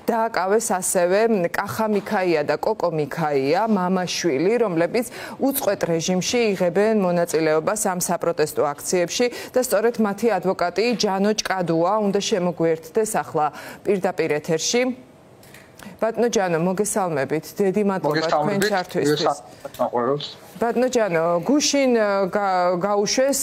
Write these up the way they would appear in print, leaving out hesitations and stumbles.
დააკავეს ასევე კახა მიქაია და კოკო მიქაია, მამაშვილი, რომლებიც უწყვეტ რეჟიმში იღებენ მონაწილეობას ამ საპროტესტო აქციებში და სწორედ მათი ადვოკატი ჯანო ჭკადუა უნდა შემოგვიერთდეს ახლა პირდაპირ ეთერში. ბატონო ჯანო, მოგესალმებით. დიდი მადლობა თქვენ ჩართვისთვის. ბატონო ჯანო, გუშინ გაუშვეს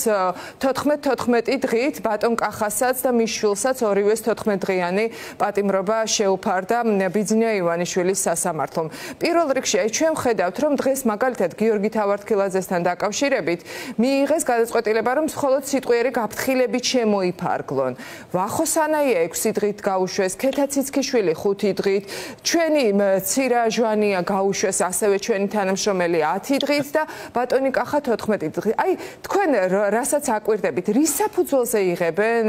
14 დღით ბატონ კახასაც და მის შვილსაც ორივეს 14 დღიანი პატიმრობა შეუფარდა ბიძინა ივანიშვილის სასამართლომ. პირველ რიგში ჩვენ ვხედავთ, რომ დღეს მაგალითად გიორგი თავართქილაძესთან დაკავშირებით მიიღეს გადაწყვეტილება, რომ მხოლოდ სიტყვიერი გაფრთხილებით შემოიფარგლონ. ვახოსანაია 6 დღით გაუშვეს, ქეთა ციცქიშვილი 5 დღით, ჩვენი ცირა ჟვანია გაუშვეს, ასევე ჩვენი თანამშრომელი 10 დღით და ბატონი კახა 14 დღით. აი, თქვენ რასაც აკვირდებით, რის საფუძველზე იღებენ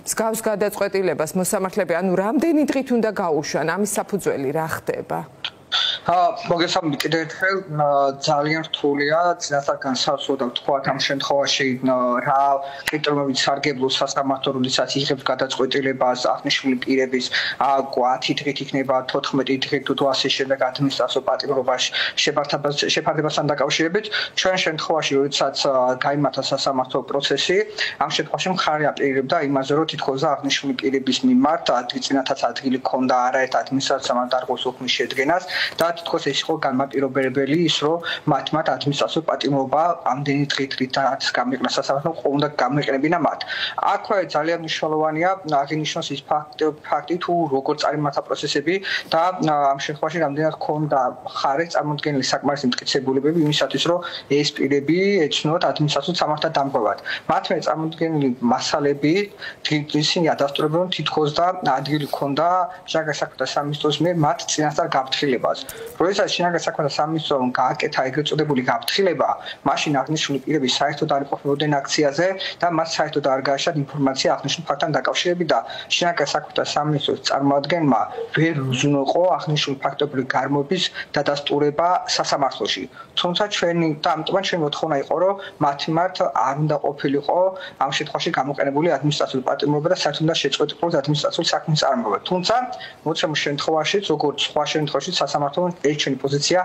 მსგავს გადაწყვეტილებას მოსამართლეები, ანუ რამდენი დღით უნდა გაუშვან, ამის საფუძველი რა ხდება? მოგესალმებით კიდევ ერთხელ, ძალიან რთულია ძნელად განსაზღვრა და ვთქვათ ამ შემთხვევაში რა კრიტერიუმებით სარგებლო სასამართლო როდესაც იღებს გადაწყვეტილებას აღნიშნული პირების 10 დღით იქნება 14 დღით თუ ასე შემდეგ ადმინისტრაციო პატიმრობაში შეფარდებასთან დაკავშირებით ჩვენ შემთხვევაში როდესაც გაიმართა სასამართლო პროცესი ამ შემთხვევაში მხარი აპირებდა იმაზე რომ თითქოს აღნიშნული პირების მიმართ ადგილწინათაც ადგილი ქონდა არაერთ ადმინისტრაციამ დარღვევის უქმის შედგენას და თითქოს ეს იყო განმაპირობებელი ის რომ მათ ადმინისტრაციო პატიმრობა ამდენი დღით გამიყრა სასამართლომ უნდა გამიყრებინა მათ. აქვე ძალიან მნიშვნელოვანია აღინიშნოს ის ფაქტი თუ როგორ წარიმართა პროცესები და ამ შემთხვევაში რამდენად ჰქონდა მხარეს წარმოდგენილი საკმარისი მტკიცებულებები იმისათვის რომ ეს პირები ეცნოთ ადმინისტრაციო სამართალ დამკვევად. მათმე წარმოდგენილი მასალები ისინი ადასტურებენ რომ თითქოს და ადგილი ჰქონდა შინაგან საქმეთა სამინისტროს მიერ მათ წინასწარ გაფრთხილებას. როდესაც შინაგან საქმეთა სამინისტრომ გააკეთა ეგრეთ წოდებული გაფრთხილება, მაშინ აღნიშნული პირები საერთოდ არ იყოფებოდნენ აქციაზე და მათ საერთოდ არ გააჩნდათ ინფორმაცია აღნიშნულ ფაქტთან დაკავშირებით და შინაგან საქმეთა სამინისტროს წარმოადგენლმა ვერ უზრუნველყო აღნიშნული ფაქტობრივი გარემოების დადასტურება სასამართლოში. თუმცა ჩვენი და ამიტომაც ჩვენი მოთხოვნა იყო, რომ მათ მიმართ არ უნდა ყოფილიყო ამ შემთხვევაში გამოყენებული ადმინისტრაციული პატიმრობა და საერთოდ უნდა შეწყვეტილიყო ადმინისტრაციული საქმის წარმოება. თუმცა მოცემულ შემთხვევაშიც როგორც სხვა შემთხვევაში სასამართლომ ჩვენი პოზიცია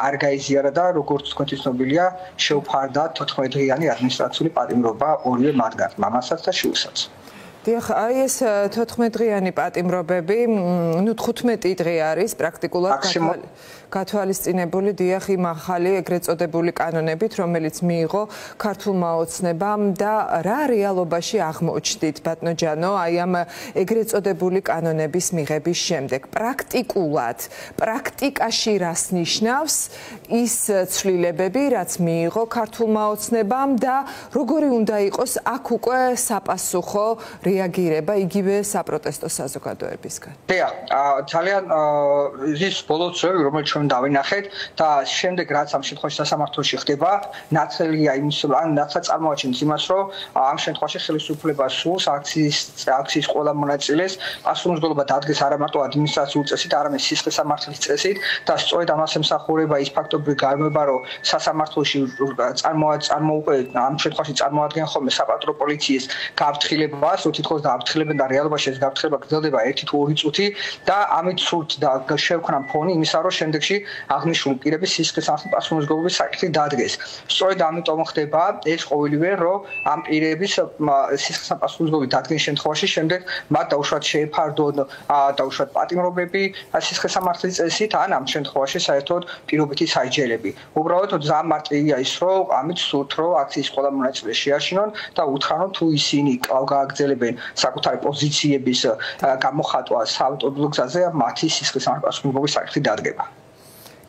არ გაიზიარა და როგორც თქვენთვის ცნობილია შეუფარდა 14 დღიანი ადმინისტრაციული პატიმრობა ორივე მათგან, მამასაც და შვილსაც. დიახ, აი ეს 14 დღიანი პატიმრობები, 15 დღე არის პრაქტიკულად გათვალისწინებული დიახ იმ ახალი ეგრეთ წოდებული კანონებით, რომელიც მიიღო ქართულმა ოცნებამ და რა რეალობაში აღმოჩნდით ბატონო ჯანო, აი ამ ეგრეთ წოდებული კანონების მიღების შემდეგ. პრაქტიკაში რას ნიშნავს ის ცვლილებები, რაც მიიღო ქართულმა ოცნებამ და როგორი უნდა იყოს აქ უკვე საპასუხო რეაგირება იგივე საპროტესტო საზოგადოებისგან. დიახ, ძალიან ის ბოლო წლები, რომელიც ჩვენ დავინახეთ და შემდეგ რაც ამ შემთხვევაში სასამართლოში ხდება, ნაცელია იმის, ან ნაცად წარმოაჩენს იმას, რომ ამ შემთხვევაში ხელისუფლება სურს აქციის ყველა მონაწილეს პასუხისმგებლობა დადგეს არა მარტო ადმინისტრაციულ წესით, არამედ სისხლის სამართლის წესით და სწორედ ამას ემსახურება ის ფაქტობრივი გარემოება, რომ სასამართლოში ამ შემთხვევაში წარმოადგენენ ხოლმე საპატრო პოლიციის გაფრთხილებას, რომ თითქოს დააფრთხილებენ და რეალობაში ეს გაფრთხილება გრძელდება 1 თუ 2 წუთი და ამით სურთ და შევქნან ფონი იმისა, რომ შემდეგში აღნიშნული პირები სისხლის სამართლის პასუხისმგებლობის საკითხი დადგეს. სწორედ ამიტომ ხდება ეს ყოველივე, რომ ამ პირების სისხლის სამართლის პასუხისმგებლობის დადგენის შემთხვევაში შემდეგ მათ დაუშვათ შეეფარდონ დაუშვათ პატიმრობები სისხლის სამართლის წესით, ან ამ შემთხვევაში საერთოდ პირობითი საჯელები. უბრალოდ ძალიან მარტივია ის, რომ ამით სურთ, რომ აქციის ყველა მონაწილე შეაშინონ და უთხრანონ თუ ისინი კვლავ გააგრძელებენ საკუთარი პოზიციების გამოხატვა საავტომობილო გზაზე, მათი სისხლის სამართლის პასუხისმგებლობის საკითხი დადგება.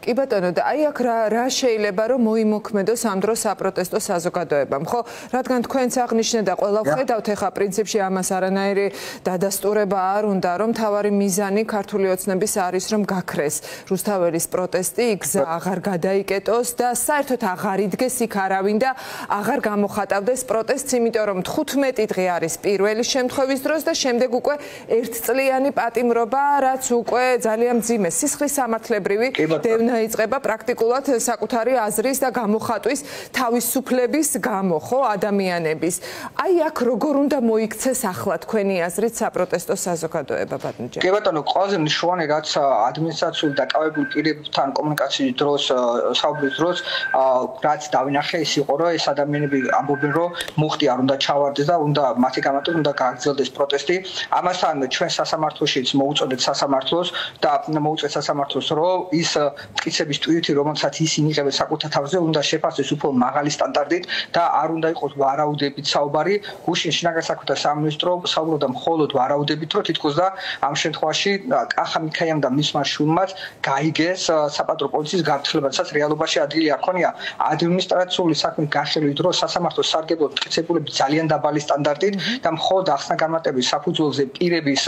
კი ბატონო, და აი აქ რა შეიძლება რომ მოიმოქმედოს ამ დროს საპროტესტო საზოგადოებამ, ხო? რადგან თქვენც აღნიშნეთ და ყველა ვხედავთ, ეხა პრინციპში ამას არანაირი დადასტურება არ უნდა, რომ თავარი მიზანი ქართული ოცნების არის, რომ გაქრეს რუსთაველის პროტესტი, გზა აღარ გადაიკეტოს და საერთოდ აღარ იდგეს იქ არავინ და აღარ გამოხატავდეს პროტესტს, იმიტომ რომ 15 დღე არის პირველი შემთხვევის დროს და შემდეგ უკვე 1 წლიანი პატიმრობა, რაც უკვე ძალიან მძიმე სისხლის სამართლებრივი დევნა დაიწყება პრაქტიკულად საკუთარი აზრის და გამოხატვის თავისუფლების გამო, ხო, ადამიანების. აი აქ როგორ უნდა მოიქცეს ახლა თქვენი აზრით საპროტესტო საზოგადოება ბატონო? კი ბატონო, ყველაზე მნიშვნელოვანი რაც ადმინისტრაციული დაკავებული პირებთან კომუნიკაციის დროს, საუბრის დროს, რაც დავინახე ის იყო, რომ ეს ადამიანები ამბობენ, რომ მუხტი არ უნდა ჩავარდეს და უნდა მათი გამარჯვება უნდა გააგრძელდეს პროტესტი. ამასთან ჩვენ სასამართლოშიც მოუწოდეთ სასამართლოს და მოუწევთ სასამართლოს, რომ ის მტკიცების ტვირთი, რომელსაც ისინი იღებენ საკუთარ თავზე, უნდა შეფასდეს უფრო მაღალი სტანდარტით და არ უნდა იყოს ვარაუდებით საუბარი. გუშინ შინაგან საქმეთა სამინისტრო საუბრობდა მხოლოდ ვარაუდებით, რომ თითქოს და ამ შემთხვევაში კახა მიქაიამ და მისმა შვილმაც გაიგეს საპატრო პოლიციის გაფრთხილება, სადაც რეალობაში ადგილი არ ქონია. ადმინისტრაციული საქმის განხილვის დროს სასამართლოს სარგებლო მტკიცებულები ძალიან დაბალი სტანდარტით და მხოლოდ ახსნა-განმარტების საფუძველზე პირების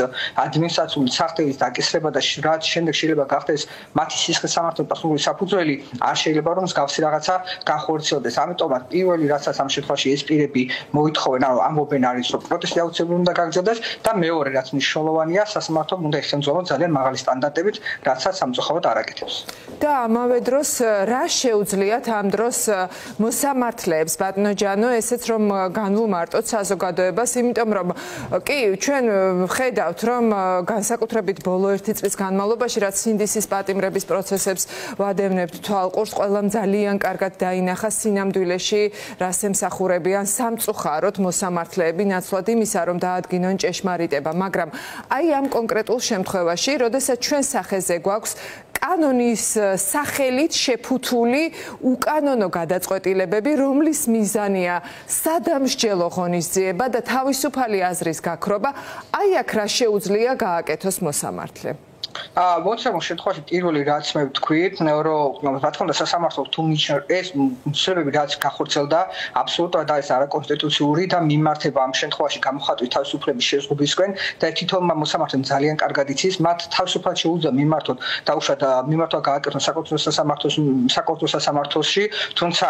ადმინისტრაციული სახთების დაკისრება და რაც შემდეგ შეიძლება გახდეს მათი სისხლის სამართლის პასუხის საფუძველი, არ შეიძლება რომ მსგავსი რაღაცა განხორციელდეს. ამიტომაც პირველი რასაც ამ შემთხვევაში ეს პირები მოითხოვენ, ანუ ამბობენ არის, რომ პროტესტი აუცილებლად უნდა გაგრძელდეს და მეორე რაც მნიშვნელოვანია, სასამართლომ უნდა ეხელმძღვანელოს ძალიან მაღალი სტანდარტებით, რასაც სამწუხაროდ არ აკეთებს. და ამავე დროს რა შეუძლიათ ამ დროს მოსამართლეებს ბატონო ჯანო, ესეც რომ განვუმარტოთ საზოგადოებას, იმიტომ რომ კი ჩვენ ხედავთ რომ განსაკუთრებით ბოლო 1 წლის განმავლობაში რაც სინდისის პატიმრების პროცესებს ვადევნებთ თვალყურს, ყველამ ძალიან კარგად დაინახა სინამდვილეში რას ემსახურებიან სამწუხაროდ მოსამართლეები ნაცვლად იმისა რომ დაადგინონ ჭეშმარიტება, მაგრამ აი ამ კონკრეტულ შემთხვევაში, როდესაც ჩვენ სახეზე გვაქვს კანონის სახელით შეფუთული უკანონო გადაწყვეტილებები, რომლის მიზანია სადამსჯელო ღონისძიება და თავისუფალი აზრის გაქრობა, აი აქ რა შეუძლია გააკეთოს მოსამართლემ? მოცემულ შემთხვევაში პირველი რაც მე ვთქვით, რომ რა თქმა უნდა სასამართლო თუ ეს ცნობები რაც გახორციელდა, აბსოლუტურად არის არაკონსტიტუციური და მიმართება ამ შემთხვევაში გამოხატვის თავისუფლების შეზღუდვისკენ და თითოეულმა მოსამართლემ ძალიან კარგად იცის, მათ თავისუფლად შეუძლია მიმართოთ დაუშვათ მიმართვა გააკეთონ საკონსტიტუციო სასამართლოში, თუმცა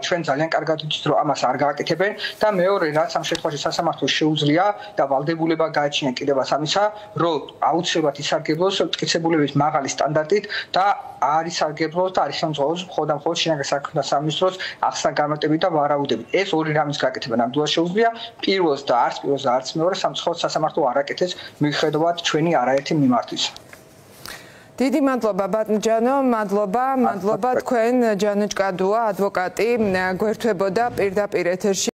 ჩვენ ძალიან კარგად ვიცით, რომ ამას არ გააკეთებენ და მეორე რაც ამ შემთხვევაში სასამართლოს შეუძლია და ვალდებულება გააჩნია კიდევაც ამისა, რომ აუცილებლად ისარგებლოს მტკიცებულების მაღალი სტანდარტით და არის სარგებლოს და არის ხელმძღვანელოს მხოლოდ შინაგან საქმეთა სამინისტროს ახსნა-განმარტებით და ვარაუდებით. ეს ორი რამის გაკეთება ნამდვილად შეუძლია. პირველს და არც მეორე სამწუხაროდ სასამართლო არ აკეთებს მიუხედავად ჩვენი არაერთი მიმართვის. დიდი მადლობა ბატონო ჯანო, მადლობა თქვენ ჯანო ჭკადუა ადვოკატი გვერდებოდა პირდაპირ ეთერში.